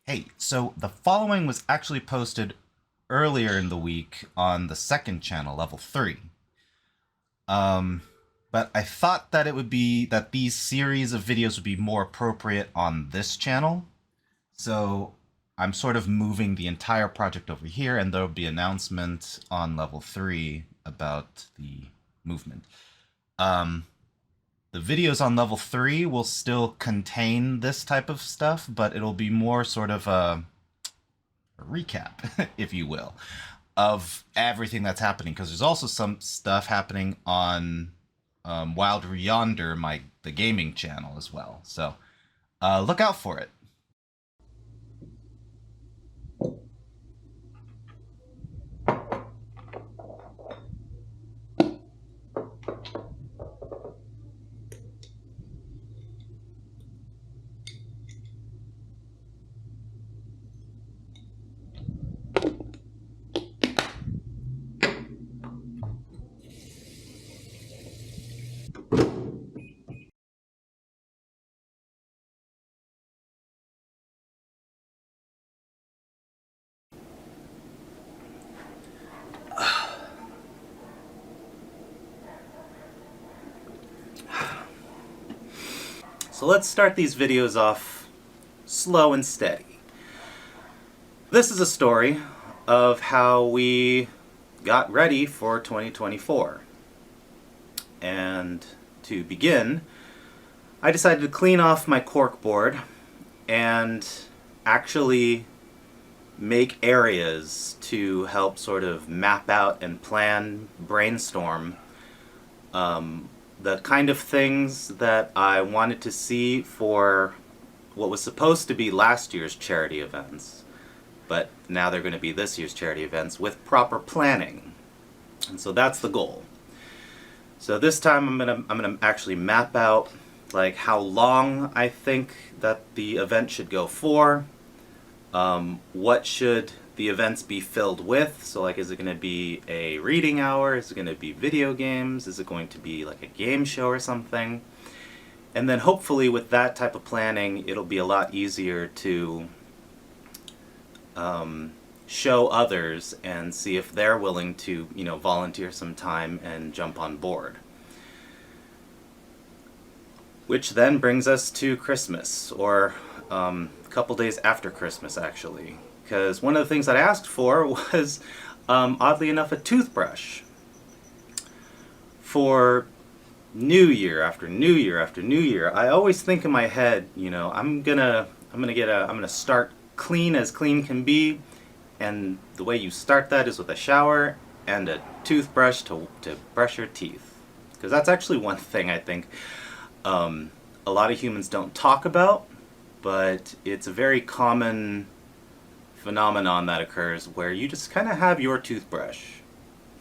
Hey, so the following was actually posted earlier in the week on the second channel, level 3. Um, but I thought that it would be that these series of videos would be more appropriate on this channel. So I'm sort of moving the entire project over here, and there'll be an announcement on level 3 about the movement. Um, the videos on level 3 will still contain this type of stuff, but it'll be more sort of a recap, if you will, of everything that's happening. Because there's also some stuff happening on Wild Yonder, the gaming channel as well. So look out for it. So let's start these videos off slow and steady. This is a story of how we got ready for 2024. And to begin, I decided to clean off my corkboard and actually make areas to help sort of map out and plan, brainstorm the kind of things that I wanted to see for what was supposed to be last year's charity events, but now they're going to be this year's charity events with proper planning. And so that's the goal. So this time I'm gonna actually map out like how long I think that the event should go for. What should the events be filled with? So like, is it going to be a reading hour? Is it going to be video games? Is it going to be like a game show or something? And then hopefully with that type of planning, it'll be a lot easier to show others and see if they're willing to, volunteer some time and jump on board. Which then brings us to Christmas, or a couple days after Christmas, actually. Because one of the things that I asked for was, oddly enough, a toothbrush. For New Year after New Year after New Year, I always think in my head, I'm gonna start clean as clean can be, and the way you start that is with a shower and a toothbrush to brush your teeth. Because that's actually one thing I think a lot of humans don't talk about, but it's a very common phenomenon that occurs where you just kind of have your toothbrush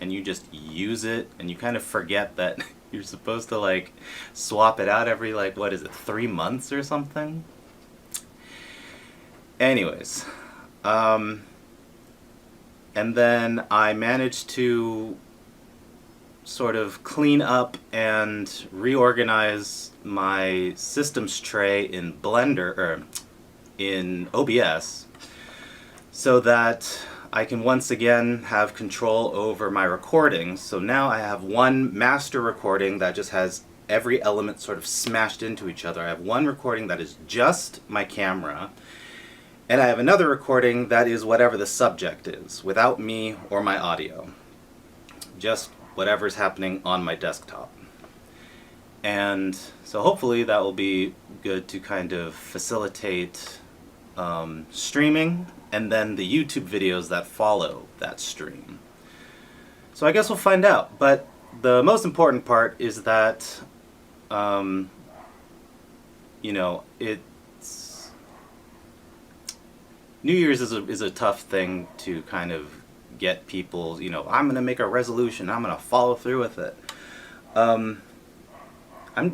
and you just use it, and you kind of forget that you're supposed to like swap it out every 3 months or something. Anyways, and then I managed to sort of clean up and reorganize my systems tray in Blender, or in OBS, so that I can once again have control over my recordings. So now I have one master recording that just has every element sort of smashed into each other. I have one recording that is just my camera, and I have another recording that is whatever the subject is, without me or my audio. Just whatever's happening on my desktop. And so hopefully that will be good to kind of facilitate streaming, and then the YouTube videos that follow that stream. So I guess we'll find out. But the most important part is that, it's New Year's is a tough thing to kind of get people, I'm going to make a resolution, I'm going to follow through with it. I'm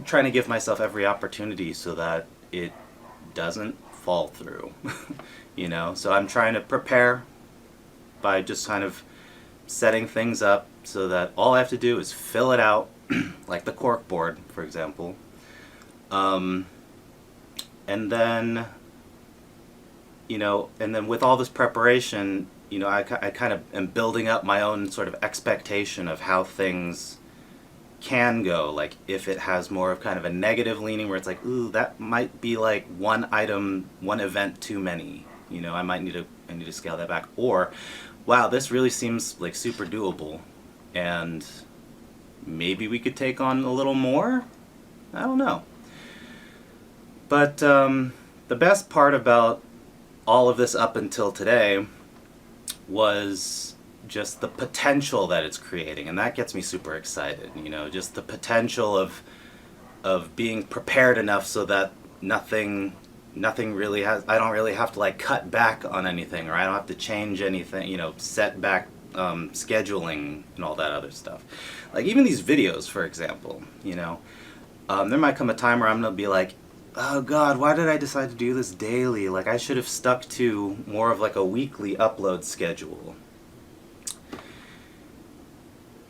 trying to give myself every opportunity so that it doesn't fall through. So I'm trying to prepare by just kind of setting things up so that all I have to do is fill it out, like the corkboard, for example. And then you know, and then with all this preparation, you know, I kind of am building up my own sort of expectation of how things can go. Like if it has more of kind of a negative leaning where it's like, ooh, that might be like one item, one event too many. You know, I need to scale that back. Or, wow, this really seems like super doable, and maybe we could take on a little more? I don't know. But the best part about all of this up until today was just the potential that it's creating, and that gets me super excited. You know, just the potential of being prepared enough so that nothing really has, I don't really have to like cut back on anything, or I don't have to change anything, you know, set back scheduling and all that other stuff. Like even these videos, for example, you know, there might come a time where I'm gonna be like, oh god, why did I decide to do this daily? Like I should have stuck to more of like a weekly upload schedule.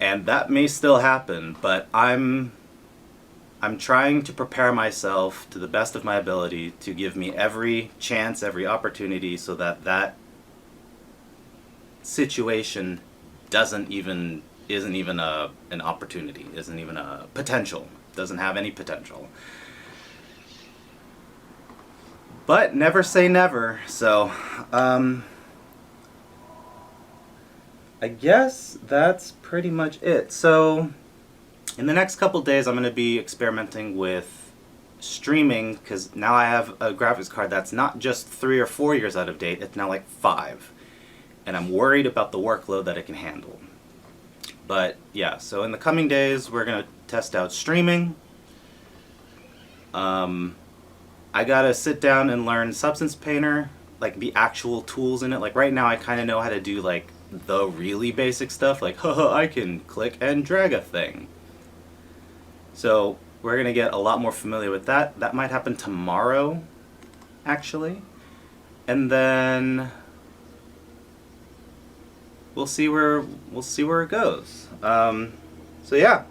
And that may still happen, but I'm trying to prepare myself to the best of my ability to give me every chance, every opportunity, so that that situation isn't even an opportunity, isn't even a potential, doesn't have any potential. But never say never, so I guess that's pretty much it. So in the next couple days I'm going to be experimenting with streaming, because now I have a graphics card that's not just 3 or 4 years out of date, it's now like 5. And I'm worried about the workload that it can handle. But yeah, so in the coming days we're going to test out streaming. I gotta sit down and learn Substance Painter, like the actual tools in it. Like right now I kind of know how to do like the really basic stuff, like haha, I can click and drag a thing. So we're gonna get a lot more familiar with that. That might happen tomorrow, actually. And then we'll see where it goes. So yeah.